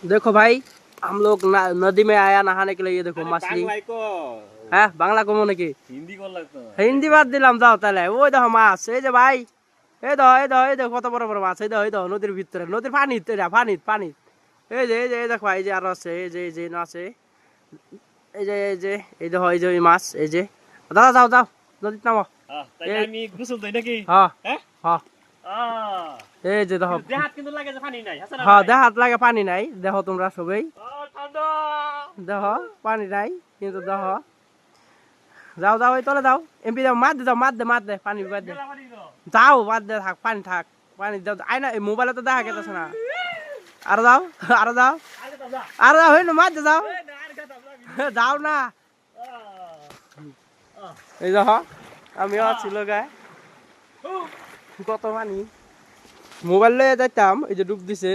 देखो भाई हम लोग नदी में आया नहाने के लिए। ये देखो मछली। হ্যাঁ বাংলা কমো নাকি? হিন্দি কল লাগতো। হিন্দি বাদ দিলাম যাও তাহলে। ওই দেখো মাছ, এই যে ভাই এই দেখো এই দেখো এই দেখো কত বড় বড় মাছ। এই দেখো নদীর ভিতরে, নদীর পানিতে পানিতে পানি। এই যে দেখো এই যে আরো আছে, এই যে আছে, এই যে এই দেখো এই যে ওই মাছ। এই যে দাদা যাও যাও নদীতে নামো। তাই আমি গোসল দেই নাকি? হ্যাঁ হ্যাঁ হ্যাঁ এই যে দেখো। দেহাত কিন্তু লাগে যে পানি নাই, আছে না? হ্যাঁ দেহাত লাগে পানি নাই। দেখো তোমরা সবাই ঠান্ডা। দেখো পানি নাই কিন্তু দেখো। যাও যাও এই তলে যাও, এমপি যাও, মার দে যাও, মার দে পানি বাদ দে যাও, বাদ দে থাক পানি থাক পানি যাও। আই না এই মোবাইলে তো দেখা গেছে না। আরো যাও আরো যাও আরো যাও, হই না মার দে যাও যাও না। এই দেখো আমিও ছিল গায়ে কত পানি। মোবাইল লয়ে যাইতাম, এই যে ডুব দিছে।